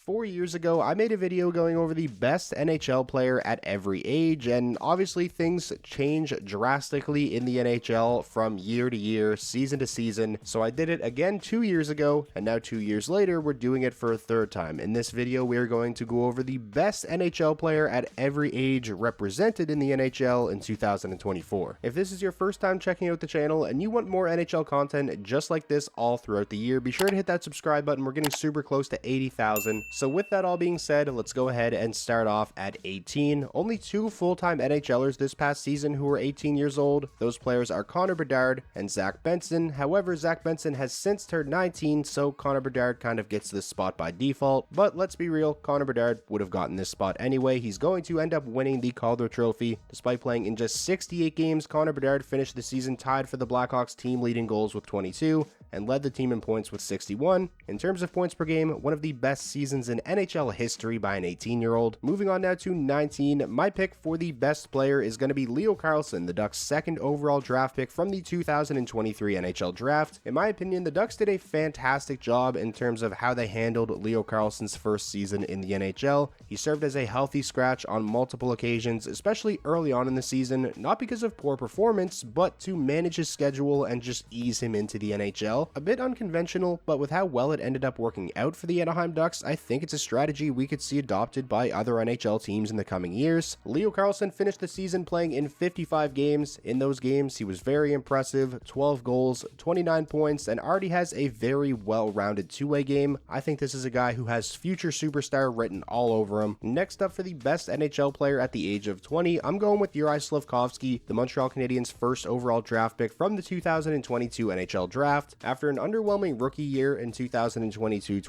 4 years ago, I made a video going over the best NHL player at every age, and obviously things change drastically in the NHL from year to year, season to season, so I did it again 2 years ago, and now 2 years later, we're doing it for a third time. In this video, we're going to go over the best NHL player at every age represented in the NHL in 2024. If this is your first time checking out the channel, and you want more NHL content just like this all throughout the year, be sure to hit that subscribe button. We're getting super close to 80,000. So with that all being said, let's go ahead and start off at 18. Only two full-time NHLers this past season who were 18 years old. Those players are Connor Bedard and Zach Benson. However, Zach Benson has since turned 19, so Connor Bedard kind of gets this spot by default. But let's be real, Connor Bedard would have gotten this spot anyway. He's going to end up winning the Calder Trophy. Despite playing in just 68 games, Connor Bedard finished the season tied for the Blackhawks team leading goals with 22 and led the team in points with 61. In terms of points per game, one of the best seasons in NHL history by an 18-year-old. Moving on now to 19, my pick for the best player is going to be Leo Carlsson, the Ducks' second overall draft pick from the 2023 NHL draft. In my opinion, the Ducks did a fantastic job in terms of how they handled Leo Carlsson's first season in the NHL. He served as a healthy scratch on multiple occasions, especially early on in the season, not because of poor performance, but to manage his schedule and just ease him into the NHL. A bit unconventional, but with how well it ended up working out for the Anaheim Ducks, I think it's a strategy we could see adopted by other NHL teams in the coming years. Leo Carlsson finished the season playing in 55 games. In those games, he was very impressive, 12 goals, 29 points, and already has a very well-rounded two-way game. I think this is a guy who has future superstar written all over him. Next up for the best NHL player at the age of 20, I'm going with Juraj Slafkovsky, the Montreal Canadiens' first overall draft pick from the 2022 NHL draft. After an underwhelming rookie year in 2022-23,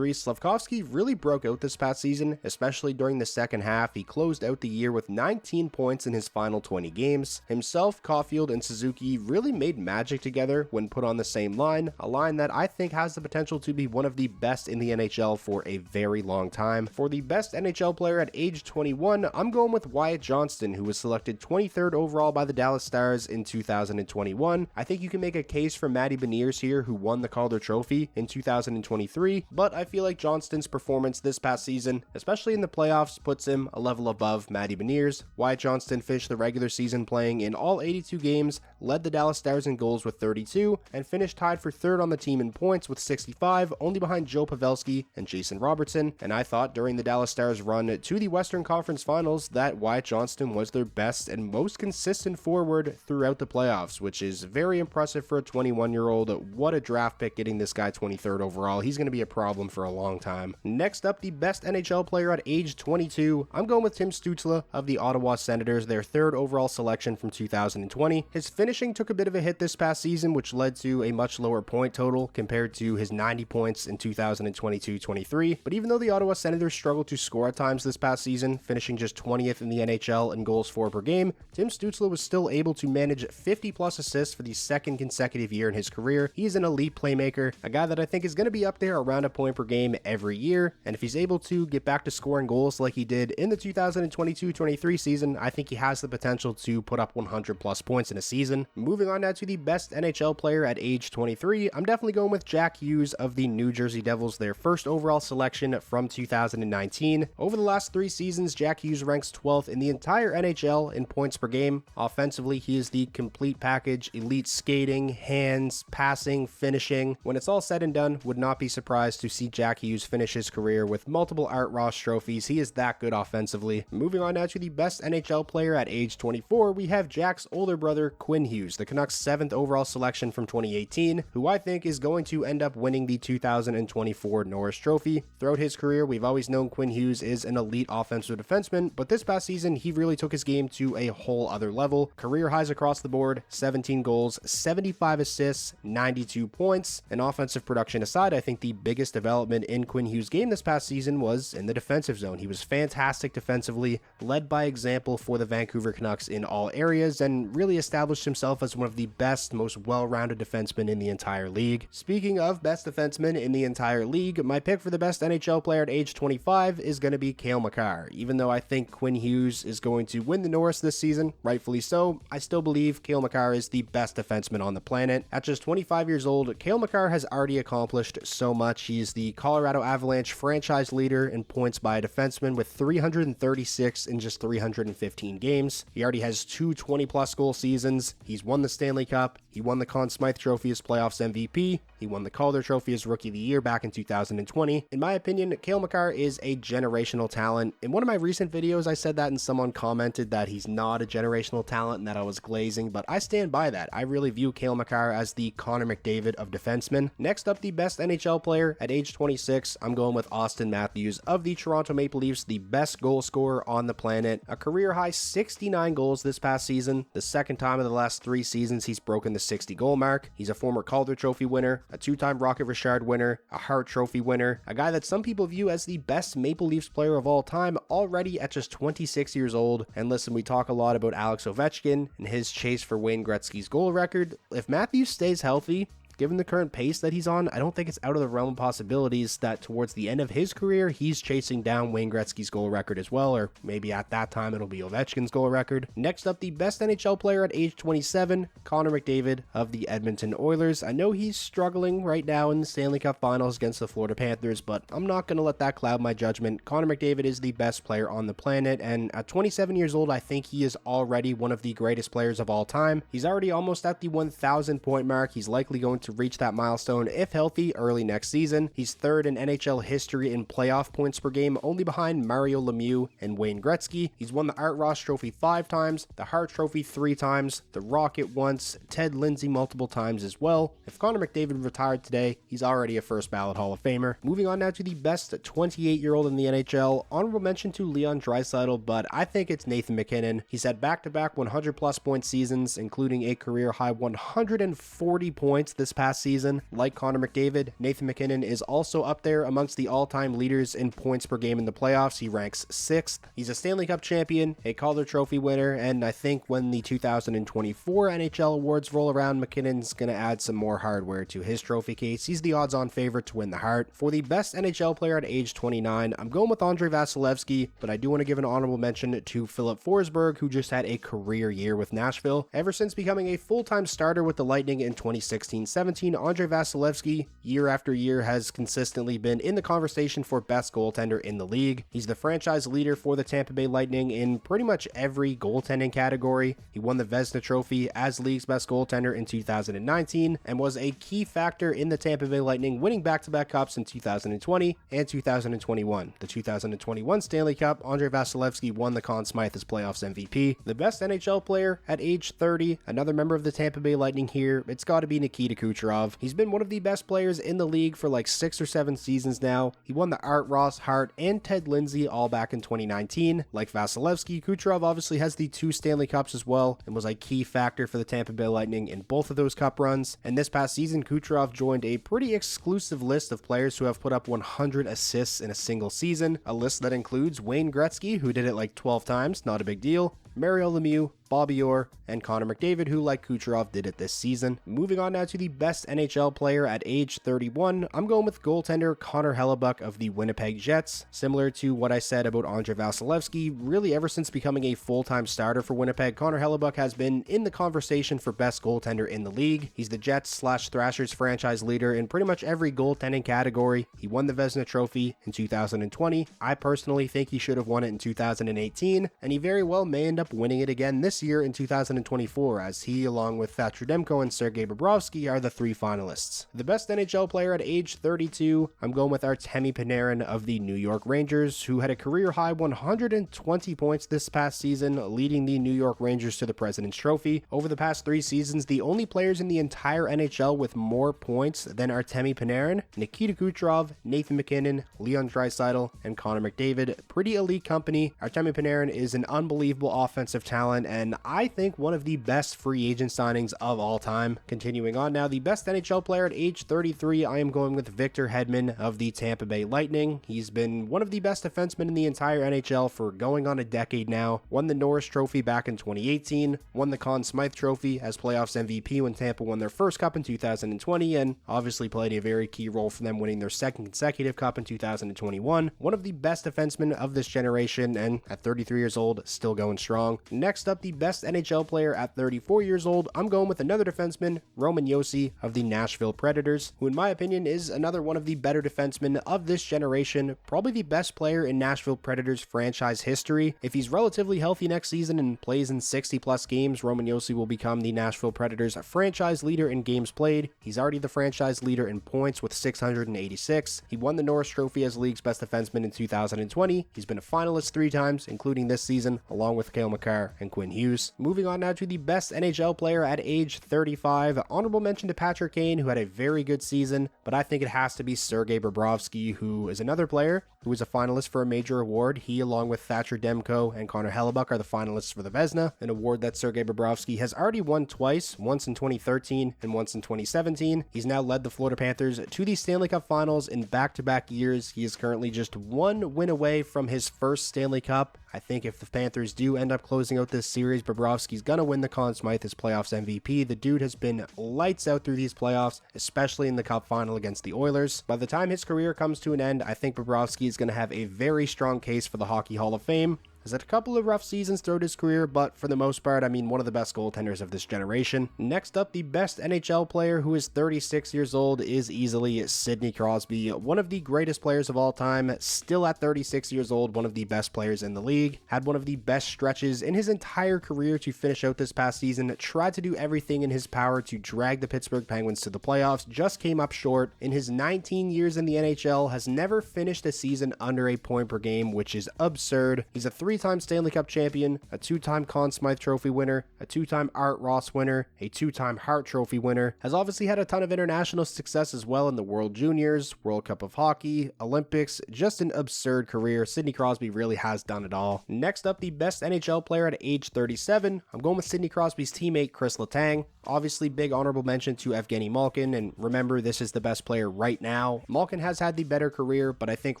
Slafkovsky really broke out this past season, especially during the second half. He closed out the year with 19 points in his final 20 games. Himself, Caulfield, and Suzuki really made magic together when put on the same line, a line that I think has the potential to be one of the best in the NHL for a very long time. For the best NHL player at age 21, I'm going with Wyatt Johnston, who was selected 23rd overall by the Dallas Stars in 2021. I think you can make a case for Matty Beniers here, who won the Calder Trophy in 2023, but I feel like Johnston's performance this past season, especially in the playoffs, puts him a level above Matty Beniers. Wyatt Johnston finished the regular season playing in all 82 games, led the Dallas Stars in goals with 32, and finished tied for third on the team in points with 65, only behind Joe Pavelski and Jason Robertson. And I thought during the Dallas Stars' run to the Western Conference Finals that Wyatt Johnston was their best and most consistent forward throughout the playoffs, which is very impressive for a 21-year-old. What a draft pick getting this guy 23rd overall. He's going to be a problem for a long time. Next up, the best NHL player at age 22. I'm going with Tim Stützle of the Ottawa Senators, their third overall selection from 2020. His finishing took a bit of a hit this past season, which led to a much lower point total compared to his 90 points in 2022-23. But even though the Ottawa Senators struggled to score at times this past season, finishing just 20th in the NHL in goals for per game, Tim Stützle was still able to manage 50-plus assists for the second consecutive year in his career. He is an elite playmaker, a guy that I think is going to be up there around a point per game every year, and if he's able to get back to scoring goals like he did in the 2022-23 season, I think he has the potential to put up 100-plus points in a season. Moving on now to the best NHL player at age 23, I'm definitely going with Jack Hughes of the New Jersey Devils, their first overall selection from 2019. Over the last 3 seasons, Jack Hughes ranks 12th in the entire NHL in points per game. Offensively, he is the complete package, elite skating, hands, passing, finishing. When it's all said and done, would not be surprised to see Jack Hughes finish his career with multiple Art Ross trophies. He is that good offensively. Moving on now to the best NHL player at age 24, we have Jack's older brother, Quinn Hughes, the Canucks' 7th overall selection from 2018, who I think is going to end up winning the 2024 Norris Trophy. Throughout his career, we've always known Quinn Hughes is an elite offensive defenseman, but this past season, he really took his game to a whole other level. Career highs across the board, 17 goals, 75 assists, 92 points. And offensive production aside, I think the biggest development in Quinn Hughes' game this past season was in the defensive zone. He was fantastic defensively, led by example for the Vancouver Canucks in all areas, and really established himself as one of the best, most well-rounded defensemen in the entire league. Speaking of best defensemen in the entire league, my pick for the best NHL player at age 25 is going to be Cale Makar. Even though I think Quinn Hughes is going to win the Norris this season, rightfully so, I still believe Cale Makar is the best defenseman on the planet. At just 25 years years old, Cale Makar has already accomplished so much. He's the Colorado Avalanche franchise leader in points by a defenseman with 336 in just 315 games. He already has two 20-plus goal seasons. He's won the Stanley Cup. He won the Conn Smythe Trophy as playoffs MVP. He won the Calder Trophy as Rookie of the Year back in 2020. In my opinion, Cale Makar is a generational talent. In one of my recent videos, I said that and someone commented that he's not a generational talent and that I was glazing, but I stand by that. I really view Cale Makar as the Connor McDavid of defensemen. Next up, the best NHL player at age 26, I'm going with Austin Matthews of the Toronto Maple Leafs, the best goal scorer on the planet. A career-high 69 goals this past season, the second time in the last 3 seasons he's broken the 60-goal mark. He's a former Calder Trophy winner, a 2-time Rocket Richard winner, a Hart Trophy winner, a guy that some people view as the best Maple Leafs player of all time, already at just 26 years old. And listen, we talk a lot about Alex Ovechkin and his chase for Wayne Gretzky's goal record. If Matthews stays healthy, given the current pace that he's on, I don't think it's out of the realm of possibilities that towards the end of his career, he's chasing down Wayne Gretzky's goal record as well, or maybe at that time it'll be Ovechkin's goal record. Next up, the best NHL player at age 27, Connor McDavid of the Edmonton Oilers. I know he's struggling right now in the Stanley Cup Finals against the Florida Panthers, but I'm not going to let that cloud my judgment. Connor McDavid is the best player on the planet, and at 27 years old, I think he is already one of the greatest players of all time. He's already almost at the 1,000 point mark. He's likely going to reach that milestone if healthy early next season. He's third in NHL history in playoff points per game, only behind Mario Lemieux and Wayne Gretzky. He's won the Art Ross Trophy 5 times, the Hart Trophy 3 times, the Rocket once, Ted Lindsay multiple times as well. If Connor McDavid retired today, he's already a first ballot Hall of Famer. Moving on now to the best 28-year-old in the NHL. Honorable mention to Leon Draisaitl, but I think it's Nathan MacKinnon. He's had back-to-back 100-plus point seasons, including a career-high 140 points this past season. Like Connor McDavid, Nathan MacKinnon is also up there amongst the all-time leaders in points per game in the playoffs. He ranks 6th. He's a Stanley Cup champion, a Calder Trophy winner, and I think when the 2024 NHL awards roll around, McKinnon's going to add some more hardware to his trophy case. He's the odds-on favorite to win the Hart. For the best NHL player at age 29, I'm going with Andrei Vasilevskiy, but I do want to give an honorable mention to Philip Forsberg, who just had a career year with Nashville. Ever since becoming a full-time starter with the Lightning in 2016-17, Andrei Vasilevskiy, year after year, has consistently been in the conversation for best goaltender in the league. He's the franchise leader for the Tampa Bay Lightning in pretty much every goaltending category. He won the Vezina Trophy as league's best goaltender in 2019 and was a key factor in the Tampa Bay Lightning winning back-to-back cups in 2020 and 2021. The 2021 Stanley Cup, Andrei Vasilevskiy won the Conn Smythe as playoffs MVP. The best NHL player at age 30, another member of the Tampa Bay Lightning here, it's got to be Nikita Kucherov. He's been one of the best players in the league for like 6 or 7 seasons now. He won the Art Ross, Hart, and Ted Lindsay all back in 2019. Like Vasilevskiy, Kucherov obviously has the 2 Stanley Cups as well and was a key factor for the Tampa Bay Lightning in both of those cup runs. And this past season, Kucherov joined a pretty exclusive list of players who have put up 100 assists in a single season, a list that includes Wayne Gretzky, who did it like 12 times, not a big deal, Mario Lemieux, Bobby Orr, and Connor McDavid, who like Kucherov did it this season. Moving on now to the best NHL player at age 31, I'm going with goaltender Connor Hellebuyck of the Winnipeg Jets. Similar to what I said about Andrei Vasilevskiy, really ever since becoming a full-time starter for Winnipeg, Connor Hellebuyck has been in the conversation for best goaltender in the league. He's the Jets/Thrashers franchise leader in pretty much every goaltending category. He won the Vezina Trophy in 2020. I personally think he should have won it in 2018, and he very well may end up winning it again this year in 2024, as he, along with Thatcher Demko and Sergei Bobrovsky, are the 3 finalists. The best NHL player at age 32, I'm going with Artemi Panarin of the New York Rangers, who had a career-high 120 points this past season, leading the New York Rangers to the President's Trophy. Over the past 3 seasons, the only players in the entire NHL with more points than Artemi Panarin, Nikita Kucherov, Nathan MacKinnon, Leon Draisaitl, and Connor McDavid. Pretty elite company. Artemi Panarin is an unbelievable offensive talent, and I think one of the best free agent signings of all time. Continuing on now, the best NHL player at age 33, I am going with Victor Hedman of the Tampa Bay Lightning. He's been one of the best defensemen in the entire NHL for going on a decade now. Won the Norris Trophy back in 2018, won the Conn Smythe Trophy as playoffs MVP when Tampa won their first cup in 2020, and obviously played a very key role for them winning their second consecutive cup in 2021. One of the best defensemen of this generation, and at 33 years old, still going strong. Next up, the best NHL player at 34 years old, I'm going with another defenseman, Roman Josi of the Nashville Predators, who in my opinion is another one of the better defensemen of this generation, probably the best player in Nashville Predators franchise history. If he's relatively healthy next season and plays in 60 plus games, Roman Josi will become the Nashville Predators franchise leader in games played. He's already the franchise leader in points with 686. He won the Norris Trophy as league's best defenseman in 2020. He's been a finalist 3 times, including this season, along with Cale Makar and Quinn Hughes. Moving on now to the best NHL player at age 35. Honorable mention to Patrick Kane, who had a very good season, but I think it has to be Sergei Bobrovsky, who is another player who is a finalist for a major award. He, along with Thatcher Demko and Connor Hellebuck, are the finalists for the Vezina, an award that Sergei Bobrovsky has already won twice, once in 2013 and once in 2017. He's now led the Florida Panthers to the Stanley Cup Finals in back-to-back years. He is currently just 1 win away from his first Stanley Cup. I think if the Panthers do end up closing out this series, Bobrovsky's going to win the Conn Smythe as playoffs MVP. The dude has been lights out through these playoffs, especially in the Cup Final against the Oilers. By the time his career comes to an end, I think Bobrovsky is going to have a very strong case for the Hockey Hall of Fame. Has had a couple of rough seasons throughout his career, but for the most part, I mean, one of the best goaltenders of this generation. Next up, the best NHL player, who is 36 years old, is easily Sidney Crosby, one of the greatest players of all time, still at 36 years old, one of the best players in the league, had one of the best stretches in his entire career to finish out this past season, tried to do everything in his power to drag the Pittsburgh Penguins to the playoffs, just came up short. In his 19 years in the NHL, has never finished a season under a point per game, which is absurd. He's a 3-time Stanley Cup champion, a 2-time Conn Smythe Trophy winner, a 2-time Art Ross winner, a 2-time Hart Trophy winner, has obviously had a ton of international success as well in the World Juniors, World Cup of Hockey, Olympics, just an absurd career. Sidney Crosby really has done it all. Next up, the best NHL player at age 37, I'm going with Sidney Crosby's teammate Chris Letang. Obviously, big honorable mention to Evgeny Malkin, and remember, this is the best player right now. Malkin has had the better career, but I think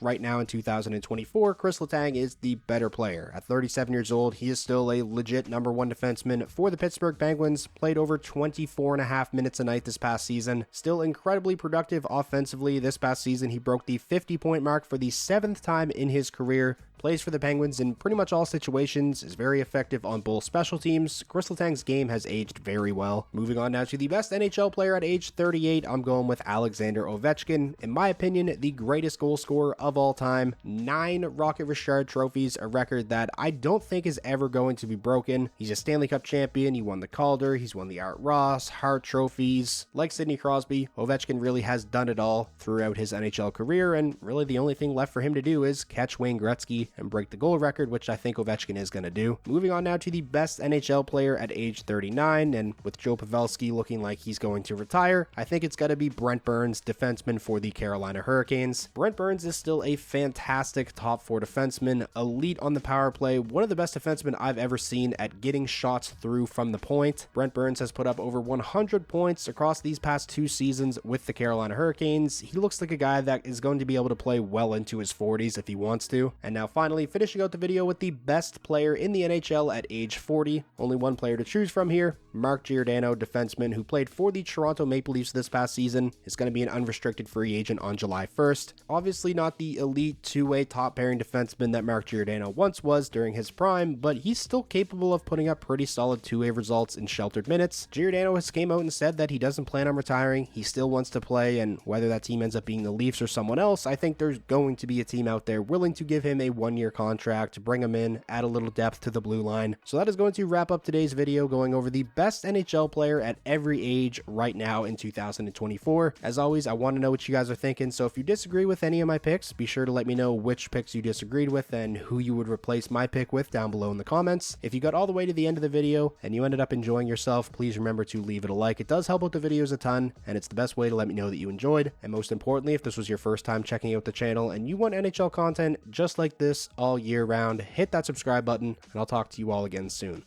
right now in 2024, Chris Letang is the better player. At 37 years old, he is still a legit #1 defenseman for the Pittsburgh Penguins, played over 24.5 minutes a night this past season, still incredibly productive offensively. This past season, he broke the 50-point mark for the 7th time in his career, plays for the Penguins in pretty much all situations, is very effective on both special teams. Chris Letang's game has aged very well. Moving on now to the best NHL player at age 38, I'm going with Alexander Ovechkin. In my opinion, the greatest goal scorer of all time. 9 Rocket Richard trophies, a record that I don't think is ever going to be broken. He's a Stanley Cup champion, he won the Calder, he's won the Art Ross, Hart trophies. Like Sidney Crosby, Ovechkin really has done it all throughout his NHL career, and really the only thing left for him to do is catch Wayne Gretzky and break the goal record, which I think Ovechkin is going to do. Moving on now to the best NHL player at age 39, and with Joe Pavelski looking like he's going to retire, I think it's got to be Brent Burns, defenseman for the Carolina Hurricanes. Brent Burns is still a fantastic top 4 defenseman, elite on the power play, one of the best defensemen I've ever seen at getting shots through from the point. Brent Burns has put up over 100 points across these past 2 seasons with the Carolina Hurricanes. He looks like a guy that is going to be able to play well into his 40s if he wants to. And now finally, finishing out the video with the best player in the NHL at age 40. Only one player to choose from here. Mark Giordano, defenseman who played for the Toronto Maple Leafs this past season, is going to be an unrestricted free agent on July 1st. Obviously not the elite 2-way top pairing defenseman that Mark Giordano once was during his prime, but he's still capable of putting up pretty solid 2-way results in sheltered minutes. Giordano has came out and said that he doesn't plan on retiring. He still wants to play, and whether that team ends up being the Leafs or someone else, I think there's going to be a team out there willing to give him a 1-year contract, bring him in, add a little depth to the blue line. So that is going to wrap up today's video, going over the best NHL player at every age right now in 2024. As always, I want to know what you guys are thinking, so if you disagree with any of my picks, be sure to let me know which picks you disagreed with and who you would replace my pick with down below in the comments. If you got all the way to the end of the video and you ended up enjoying yourself, please remember to leave it a like. It does help out the videos a ton, and it's the best way to let me know that you enjoyed. And most importantly, if this was your first time checking out the channel and you want NHL content just like this all year round, hit that subscribe button, and I'll talk to you all again soon.